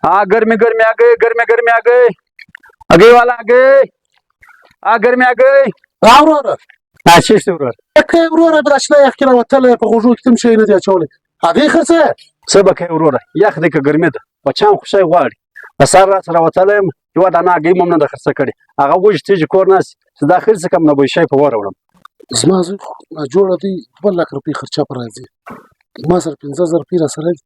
हाँ गर्मी गर्मी आ गई, गर्मी गर्मी आ गई, आगे वाला आ गई, हाँ गर्मी आ गई. راوړه عشيش ورور که وروره براشنا یخ کې راوتلی په غوږو کې کوم شی نه دی اچولی هغې خرڅه څه به کوې وروره یخ دی که ګرمي ده بچیان خوشی غواړي په سر راسره راوتلی یم یوه دانه هګۍ مو هم نه ده خرڅه کړې هغه وږي تېږي کور ناست چې دا خرڅ کړم نو به یې شی په وراوړم زما زوی خو ناجوړه دی 2 لک روپۍ خرچه په راځي ما سره 15,000 روپۍ راسره دي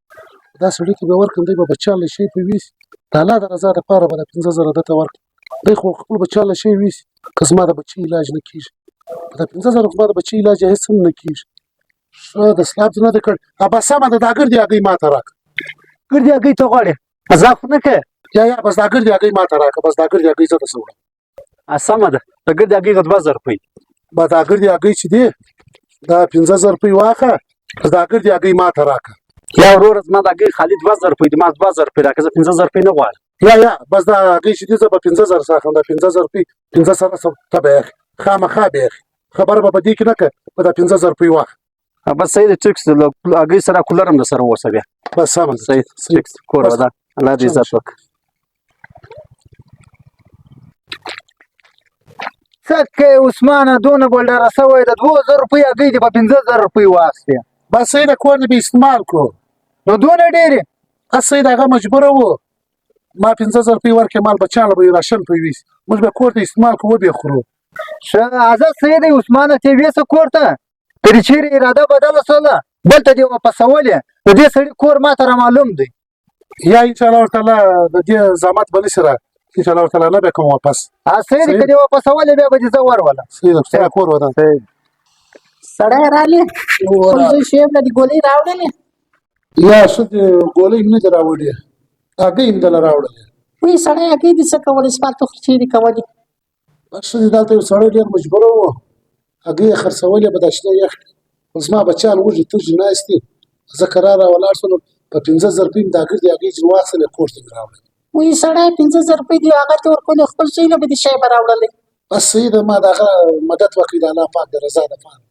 دا سړي کې به ورکړم دی به بچیان له شی په ویسي د الله د رضا دپاره به دا 15,000 ده ته ورکړم دی خو خپل بچیان له شی ویسي که زما د بچي علاج نه کېږي په دا 15,000 زما د بچي علاج هېڅ هم نه کېږي ښه د سلاب دې نه دی کړی بس سمه ده دا ګردې هګۍ ما ته راکړه ګردې هګۍ ته غواړې مذاق خو نه کوې یا بس دا ګردې هګۍ ما ته راکړه بس دا ګردې هګۍ زه درسه وړم سمه ده د ګردې هګۍ 2,000 روپۍ به دا ګردې هګۍ چې دی دا 15,000 روپۍ واخله بس دا ګردې هګۍ ما ته راکړه یا وروره زما د هګۍ خالي 2,000 روپۍ دي ما 2,000 روپۍ راکړه زه 15,000 روپۍ نه غواړم یا بس دا هګۍ چې دی زه به 15,000 ساخم دا 15,000 روپۍ 15 سره ته به یې خامخا به یې خبره به په دې کې نه که به دا 15,000 روپۍ واخله بس صحیح دی ټیک له هګۍ سره کولر هم درسره واوسه بیا بس سمه ده صحیح ټیک کور ودا الله دې عزت وکړي څه کوې عثمانه دونه بلډاره سوی د 2,000 روپۍ هګۍ دې په 15,000 روپۍ واخیستې بس صحیح ده کور دې به استعمال کړو نو دونه ډېرې بس صحیح ده هغه مجبوره و ما 15,000 روپۍ ورکړې مال بچیان له به یې راشن په ویسي موږ به کور ته استعمال کړو وبې خورو ښه عزت صحیح دی عثمانه ته ویسه کور ته ترې چېرې اراده بدله سوله دلته دې واپسولې د دې سړي کور ما ته رامعلوم دی یا انشاءالله تعالی د دې زحمت به نشي را انشاءالله تعالی نه به کوم واپس صحیح دی که دې واپسولې بیا به دې زه ورولم صحیح ده صحیح کور ودان سړی راغلی خپل زوی شعیب له دې ګولۍ راوړلې یا ښه دې ګولۍ هم نه دې راوړې هګۍ هم دله راوړلې وایي سړی هګۍ دې څه کولې سپال ته خرچې دې کولې بس ښه دې دلته یو سړی ډېر مجبوره و هګۍ یې خرڅولې به دا شنه یخ خو زما بچیان وږي تږي ناست دي زه کرار راولاړ شولم په 15,000 روپۍ مې دا ګردې هګۍ ځینې واخیستلې کور ته مې راوړلې وایي سړی 15,000 روپۍ دې هغه ته ورکولې خپل زوی له به دې شی به راوړلې بس صحیح ده ما د هغه مدد وکړي د الله پاک د رضا دپاره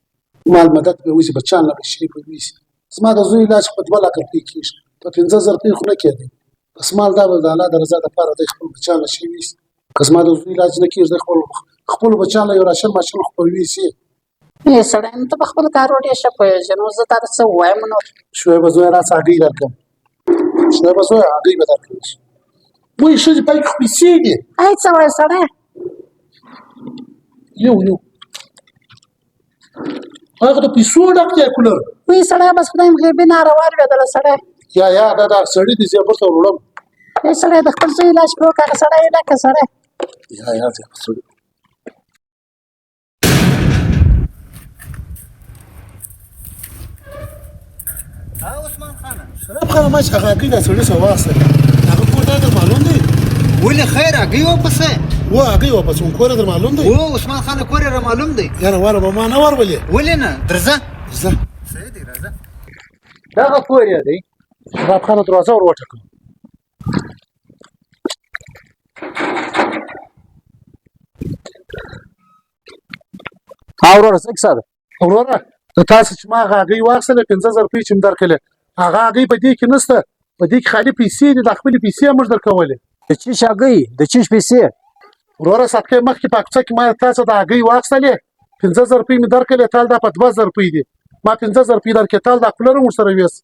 مال مدد به وشي بچیان له به شي به ویسي زما د زوی علاج په 2 لک روپۍ کېږي په 15,000 روپۍ خو نه کېدی بس مال دا به د الله د رضا دپاره دی خپل بچیان له شي ویسي که زما د زوی علاج نه کېږي دی خپلو بچیان له یو راشن ماشین خو به ویسي سړی نو ته په خپل کارو ډېر ښه پوهېږې نو زه تا ته څه ووایم نو شعیبه زویه راڅه هګۍ درکړم شعیبه زویه هګۍ به درکړم وایي ښځې پای کې خو پیسې دي ای څه وایې سړی یو هغه د پیسو ډک دی کولر وایي سړی بس خدای م غیبي ناروا لوېدله سړی یا دا سړي دي زه یې بېرته وروړم ای سړی د خپل زوی علاج پرې وکړه هغه سړی یې ډکه سړی یا زه یې سړي عثمان خانه شراب خانه ما چې هغه هګۍ دا سړي څه واخیستلې هغه کور ته در معلوم دی ولې خیر هګۍ واپسه و هګۍ واپس وم کور یې در معلوم دی او عثمان خانه کور یې رامعلوم دی یاره واره به ما نه ورولې ولې نه درځه زه صحیح دی راځه دغه کور یې دی شراب خانه دروازه ور وټکم ها وروره څه کیسه ده وروره د تاسو چې ما هغه هګۍ واخیستلې 15,000 روپۍ چې مې درکړلې هغه هګۍ په دې کې نشته په دې کې خالي پیسې دي دا خپلې پیسې موږ درکولې د چیش هګۍ د چیش پیسې وروره صدقې مخکې په کوڅه کې ما تاسو د هګۍ واخیستلې 15,000 روپۍ مې درکړلې تال دا په 2,000 روپۍ دي ما 15,000 روپۍ درکړې تال دا کولر هم ورسره ویست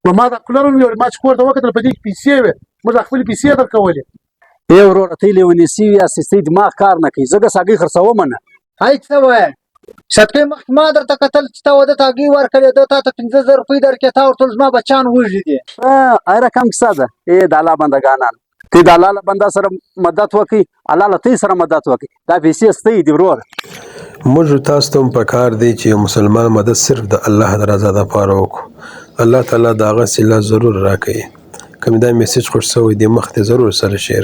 نو ما دا کولر هم ویوړ ما چې کور ته وکتل په دې کې پیسې وې موږ دا خپلې پیسې درکولې ای وروره ته لیونی سوي یاستې ستاسې دماغ کار نه کوي زه ګس هګۍ خرڅومه نه هی څه وایې صدقې مخکې ما درته کتل چې تا ده ته هګۍ ورکړې ده تا ته 15,000 روپۍ درکړې تا ورته زما بچیان وږي دي ای رقم کیسه ده ای د الله بندګانان ته د الله له بنده سره مدد وکړي الله له ته سره مدد وکړي دا پیسې ستاسې دي وروره موږ تاسو ته هم پکار دی چې یو مسلمان مدد صرف د الله د رضا دپاره وکړو الله تعالی د هغه صله ضرور راکوي که مې دا میسج خوښ شوی دی مخ ته ضرور سره شیر